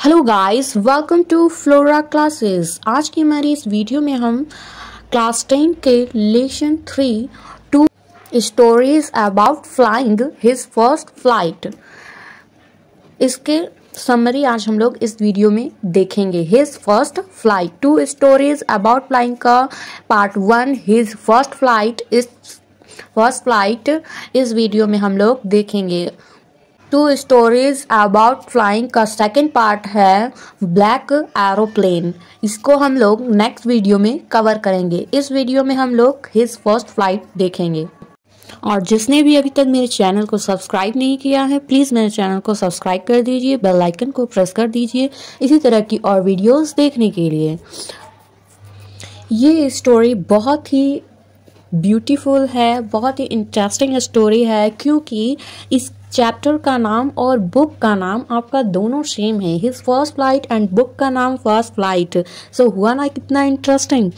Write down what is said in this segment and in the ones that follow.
Hello guys, welcome to Flora classes. आज की हमारी इस वीडियो में हम क्लास 10 के lesson 3 two stories about flying his first flight, इसके समरी आज हम लोग इस वीडियो में देखेंगे। His first flight, 2 stories about flying का पार्ट 1 हिज फर्स्ट फ्लाइट इस वीडियो में हम लोग देखेंगे। 2 स्टोरीज अबाउट फ्लाइंग का सेकेंड पार्ट है ब्लैक एरोप्लेन, इसको हम लोग नेक्स्ट वीडियो में कवर करेंगे। इस वीडियो में हम लोग हिज फर्स्ट फ्लाइट देखेंगे। और जिसने भी अभी तक मेरे चैनल को सब्सक्राइब नहीं किया है, प्लीज़ मेरे चैनल को सब्सक्राइब कर दीजिए, बेल आइकन को प्रेस कर दीजिए इसी तरह की और वीडियोस देखने के लिए। ये स्टोरी बहुत ही ब्यूटीफुल है, बहुत ही इंटरेस्टिंग स्टोरी है, क्योंकि इस चैप्टर का नाम और बुक का नाम आपका दोनों सेम है। His first flight and book का नाम फर्स्ट फ्लाइट। सो हुआ ना कितना इंटरेस्टिंग।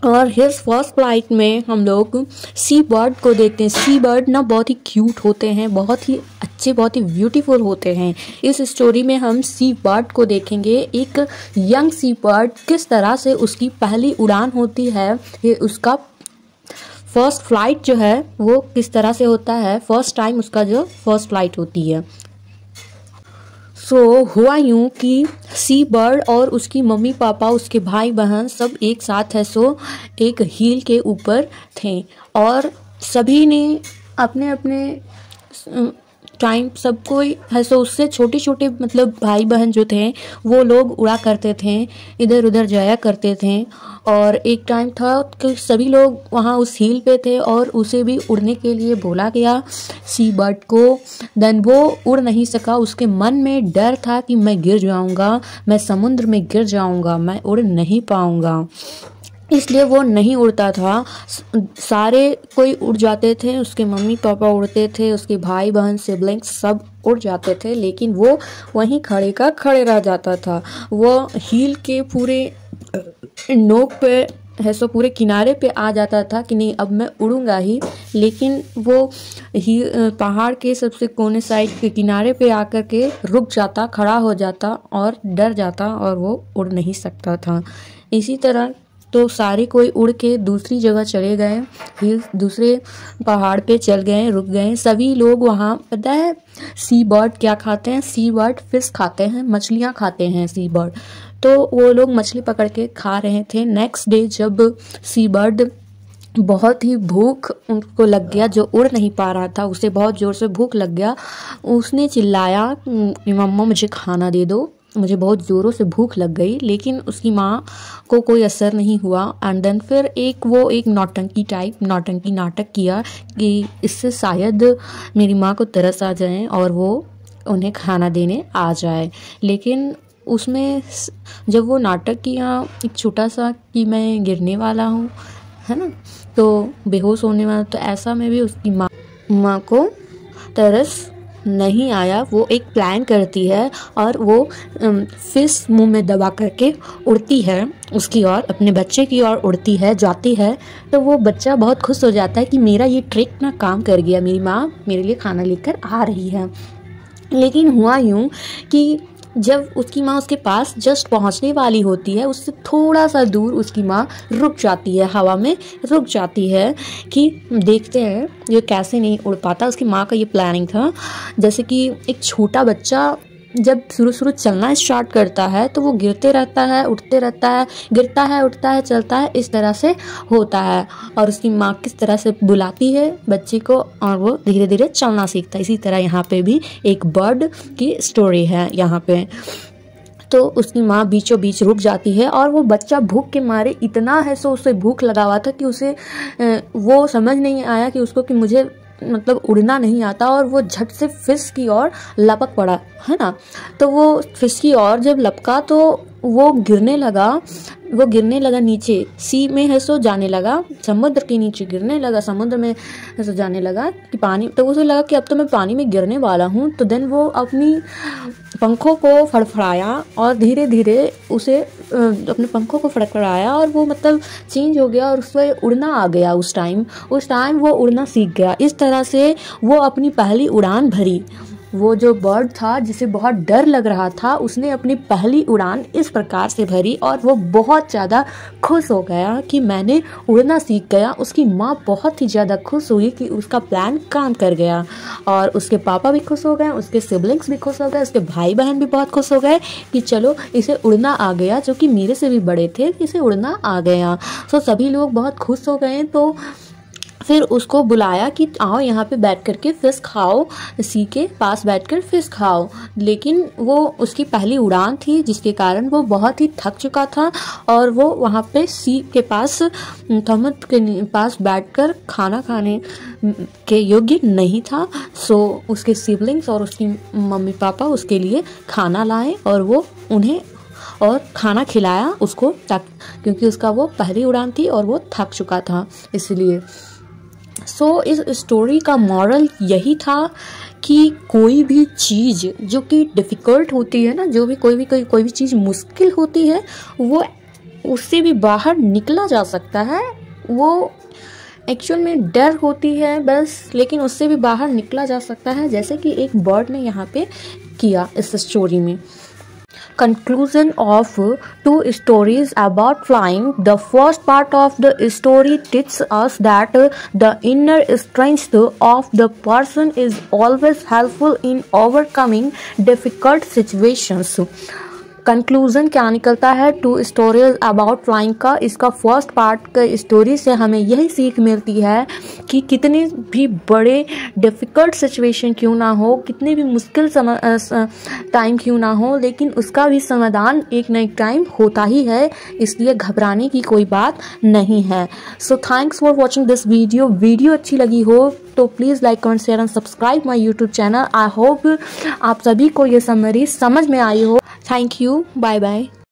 और हिज फर्स्ट फ्लाइट में हम लोग सी बर्ड को देखते हैं। सी बर्ड ना बहुत ही क्यूट होते हैं, बहुत ही अच्छे, बहुत ही ब्यूटीफुल होते हैं। इस स्टोरी में हम सी बर्ड को देखेंगे। एक यंग सी बर्ड किस तरह से उसकी पहली उड़ान होती है, उसका फर्स्ट फ्लाइट जो है वो किस तरह से होता है, फर्स्ट टाइम उसका जो फर्स्ट फ्लाइट होती है। सो हुआ यूं कि सी बर्ड और उसकी मम्मी पापा, उसके भाई बहन सब एक साथ है सो एक हिल के ऊपर थे और सभी ने अपने अपने टाइम, सब कोई है सो उससे छोटे छोटे मतलब भाई बहन जो थे वो लोग उड़ा करते थे, इधर उधर जाया करते थे। और एक टाइम था कि सभी लोग वहाँ उस हिल पे थे और उसे भी उड़ने के लिए बोला गया सी बर्ड को। देन वो उड़ नहीं सका, उसके मन में डर था कि मैं गिर जाऊँगा, मैं समुद्र में गिर जाऊँगा, मैं उड़ नहीं पाऊँगा, इसलिए वो नहीं उड़ता था। सारे कोई उड़ जाते थे, उसके मम्मी पापा उड़ते थे, उसके भाई बहन सिबलिंग्स सब उड़ जाते थे, लेकिन वो वहीं खड़े का खड़े रह जाता था। वो हील के पूरे नोक पे है सो पूरे किनारे पे आ जाता था कि नहीं अब मैं उड़ूंगा ही, लेकिन वो पहाड़ के सबसे कोने साइड के किनारे पे आकर के रुक जाता, खड़ा हो जाता और डर जाता और वो उड़ नहीं सकता था। इसी तरह तो सारे कोई उड़ के दूसरी जगह चले गए, फिर दूसरे पहाड़ पे चल गए, रुक गए। सभी लोग वहाँ, पता है सी बर्ड क्या खाते हैं? सी बर्ड फिश खाते हैं, मछलियाँ खाते हैं सी बर्ड। तो वो लोग मछली पकड़ के खा रहे थे। नेक्स्ट डे जब सी बर्ड बहुत ही भूख उनको लग गया, जो उड़ नहीं पा रहा था उसे बहुत ज़ोर से भूख लग गया, उसने चिल्लाया मम्मा मुझे खाना दे दो, मुझे बहुत ज़ोरों से भूख लग गई। लेकिन उसकी माँ को कोई असर नहीं हुआ। एंड देन फिर एक नौटंकी नाटक किया कि इससे शायद मेरी माँ को तरस आ जाए और वो उन्हें खाना देने आ जाए। लेकिन उसमें जब वो नाटक किया एक छोटा सा कि मैं गिरने वाला हूँ, है ना, तो बेहोश होने वाला, तो ऐसा में भी उसकी माँ को तरस नहीं आया। वो एक प्लान करती है और वो फिश मुंह में दबा करके उड़ती है उसकी ओर, अपने बच्चे की ओर उड़ती है, जाती है। तो वो बच्चा बहुत खुश हो जाता है कि मेरा ये ट्रिक ना काम कर गया, मेरी माँ मेरे लिए खाना लेकर आ रही है। लेकिन हुआ यूँ कि जब उसकी माँ उसके पास जस्ट पहुँचने वाली होती है, उससे थोड़ा सा दूर उसकी माँ रुक जाती है, हवा में रुक जाती है कि देखते हैं ये कैसे नहीं उड़ पाता। उसकी माँ का ये प्लानिंग था, जैसे कि एक छोटा बच्चा जब शुरू चलना स्टार्ट करता है तो वो गिरते रहता है, उठते रहता है, गिरता है, उठता है, चलता है, इस तरह से होता है। और उसकी माँ किस तरह से बुलाती है बच्चे को और वो धीरे धीरे चलना सीखता है। इसी तरह यहाँ पे भी एक बर्ड की स्टोरी है यहाँ पे। तो उसकी माँ बीचों बीच रुक जाती है और वो बच्चा भूख के मारे इतना है सो उसे भूख लगा हुआ था कि उसे वो समझ नहीं आया कि उसको कि मुझे मतलब उड़ना नहीं आता, और वो झट से फिश की ओर लपक पड़ा, है ना। तो वो फिश की ओर जब लपका तो वो गिरने लगा नीचे, सी में है सो जाने लगा, समुद्र के नीचे गिरने लगा, समुद्र में है सो जाने लगा कि पानी। तो उसे लगा कि अब तो मैं पानी में गिरने वाला हूँ। तो देन वो अपनी पंखों को फड़फड़ाया और धीरे धीरे उसे अपने पंखों को फड़फड़ाया और वो मतलब चेंज हो गया और उससे उड़ना आ गया। उस टाइम वो उड़ना सीख गया। इस तरह से वो अपनी पहली उड़ान भरी। वो जो बर्ड था जिसे बहुत डर लग रहा था, उसने अपनी पहली उड़ान इस प्रकार से भरी और वो बहुत ज़्यादा खुश हो गया कि मैंने उड़ना सीख गया। उसकी माँ बहुत ही ज़्यादा खुश हुई कि उसका प्लान काम कर गया, और उसके पापा भी खुश हो गए, उसके सिबलिंग्स भी खुश हो गए, उसके भाई बहन भी बहुत खुश हो गए कि चलो इसे उड़ना आ गया, जो कि मेरे से भी बड़े थे, इसे उड़ना आ गया। सो सभी लोग बहुत खुश हो गए। तो फिर उसको बुलाया कि आओ यहाँ पे बैठ कर के फिश खाओ, सी के पास बैठकर फिश खाओ। लेकिन वो उसकी पहली उड़ान थी, जिसके कारण वो बहुत ही थक चुका था और वो वहाँ पे सी के पास थॉमस के पास बैठकर खाना खाने के योग्य नहीं था। सो उसके सिबलिंग्स और उसकी मम्मी पापा उसके लिए खाना लाए और वो उन्हें और खाना खिलाया उसको, क्योंकि उसका वो पहली उड़ान थी और वो थक चुका था इसलिए। सो इस स्टोरी का मॉरल यही था कि कोई भी चीज़ जो कि डिफ़िकल्ट होती है ना, जो भी कोई भी चीज़ मुश्किल होती है, वो उससे भी बाहर निकला जा सकता है। वो एक्चुअल में डर होती है बस, लेकिन उससे भी बाहर निकला जा सकता है, जैसे कि एक बर्ड ने यहाँ पे किया इस स्टोरी में। Conclusion of two stories about flying. The first part of the story teaches us that the inner strength of the person is always helpful in overcoming difficult situations. Conclusion क्या निकलता है to stories about flying का? इसका first part का story से हमें यही सीख मिलती है कि कितनी भी बड़े डिफ़िकल्ट सिचुएशन क्यों ना हो, कितनी भी मुश्किल टाइम क्यों ना हो, लेकिन उसका भी समाधान एक न एक टाइम होता ही है, इसलिए घबराने की कोई बात नहीं है। So thanks for watching this video अच्छी लगी हो तो please like comment share and subscribe my YouTube channel. I hope आप सभी को ये समरी समझ में आई हो। Thank you, bye bye.